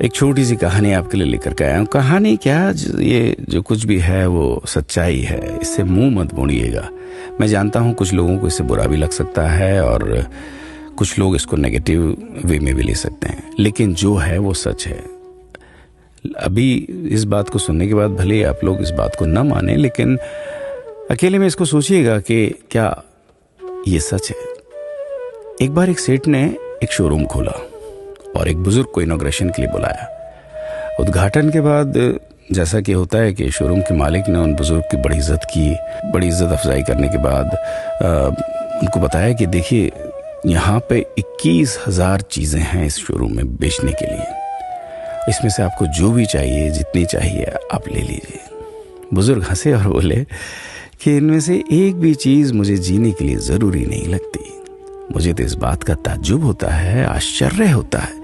एक छोटी सी कहानी आपके लिए लेकर के आया हूँ। कहानी क्या, ये जो कुछ भी है वो सच्चाई है, इससे मुंह मत मोड़िएगा। मैं जानता हूँ कुछ लोगों को इससे बुरा भी लग सकता है और कुछ लोग इसको नेगेटिव वे में भी ले सकते हैं, लेकिन जो है वो सच है। अभी इस बात को सुनने के बाद भले आप लोग इस बात को न माने, लेकिन अकेले में इसको सोचिएगा कि क्या ये सच है। एक बार एक सेठ ने एक शोरूम खोला और एक बुजुर्ग को इनॉग्रेशन के लिए बुलाया। उद्घाटन के बाद जैसा कि होता है कि शोरूम के मालिक ने उन बुजुर्ग की बड़ी इज्जत की। बड़ी इज्जत अफजाई करने के बाद उनको बताया कि देखिए, यहाँ पे 21,000 चीज़ें हैं इस शोरूम में बेचने के लिए। इसमें से आपको जो भी चाहिए, जितनी चाहिए आप ले लीजिए। बुजुर्ग हंसे और बोले कि इनमें से एक भी चीज़ मुझे जीने के लिए ज़रूरी नहीं लगती। मुझे तो इस बात का ताज्जुब होता है, आश्चर्य होता है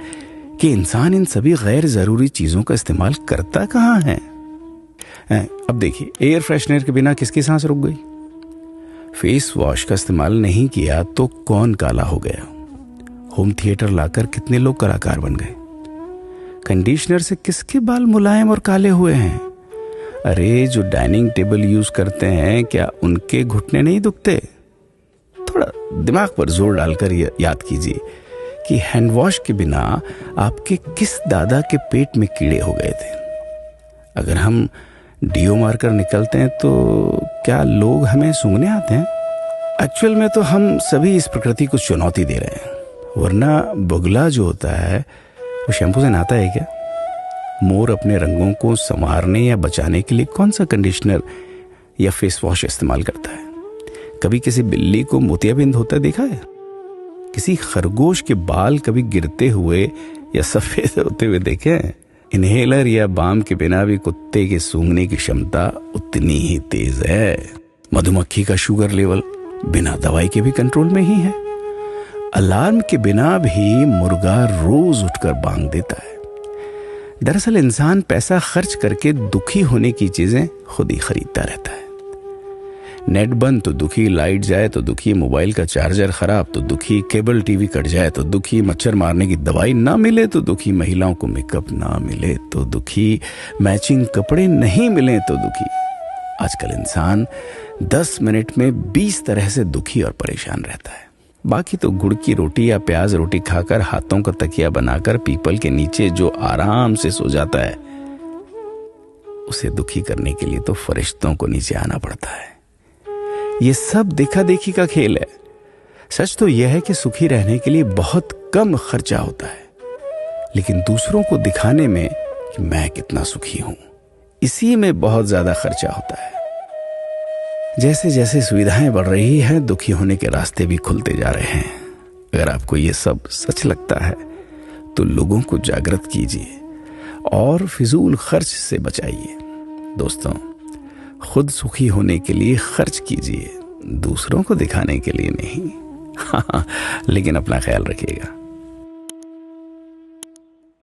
कि इंसान इन सभी गैर ज़रूरी चीज़ों का इस्तेमाल करता कहाँ है। अब देखिए, एयर फ्रेशनर के बिना किसकी सांस रुक गई? फेस वॉश का इस्तेमाल नहीं किया तो कौन काला हो गया? होम थिएटर लाकर कितने लोग कलाकार बन गए? कंडीशनर से किसके बाल मुलायम और काले हुए हैं? अरे, जो डाइनिंग टेबल यूज करते हैं, क्या उनके घुटने नहीं दुखते? थोड़ा दिमाग पर जोर डालकर याद कीजिए कि हैंड वॉश के बिना आपके किस दादा के पेट में कीड़े हो गए थे। अगर हम डीओ मारकर निकलते हैं तो क्या लोग हमें सूंघने आते हैं? एक्चुअल में तो हम सभी इस प्रकृति को चुनौती दे रहे हैं, वरना बुगला जो होता है वो शैम्पू से नहाता है क्या? मोर अपने रंगों को संवारने या बचाने के लिए कौन सा कंडीशनर या फेस वॉश इस्तेमाल करता है? कभी किसी बिल्ली को मोतियाबिंद होता देखा है? किसी खरगोश के बाल कभी गिरते हुए या सफेद होते हुए देखे हैं? इनहेलर या बाम के बिना भी कुत्ते के सूंघने की क्षमता उतनी ही तेज है। मधुमक्खी का शुगर लेवल बिना दवाई के भी कंट्रोल में ही है। अलार्म के बिना भी मुर्गा रोज उठकर बांग देता है। दरअसल इंसान पैसा खर्च करके दुखी होने की चीजें खुद ही खरीदता रहता है। नेट बंद तो दुखी, लाइट जाए तो दुखी, मोबाइल का चार्जर खराब तो दुखी, केबल टीवी कट जाए तो दुखी, मच्छर मारने की दवाई ना मिले तो दुखी, महिलाओं को मेकअप ना मिले तो दुखी, मैचिंग कपड़े नहीं मिले तो दुखी। आजकल इंसान 10 मिनट में 20 तरह से दुखी और परेशान रहता है। बाकी तो गुड़ की रोटी या प्याज रोटी खाकर हाथों का तकिया बनाकर पीपल के नीचे जो आराम से सो जाता है, उसे दुखी करने के लिए तो फरिश्तों को नीचे आना पड़ता है। ये सब देखा देखी का खेल है। सच तो यह है कि सुखी रहने के लिए बहुत कम खर्चा होता है, लेकिन दूसरों को दिखाने में कि मैं कितना सुखी हूं, इसी में बहुत ज्यादा खर्चा होता है। जैसे जैसे सुविधाएं बढ़ रही हैं, दुखी होने के रास्ते भी खुलते जा रहे हैं। अगर आपको ये सब सच लगता है तो लोगों को जागृत कीजिए और फिजूल खर्च से बचाइए। दोस्तों, खुद सुखी होने के लिए खर्च कीजिए, दूसरों को दिखाने के लिए नहीं। हाँ, लेकिन अपना ख्याल रखिएगा।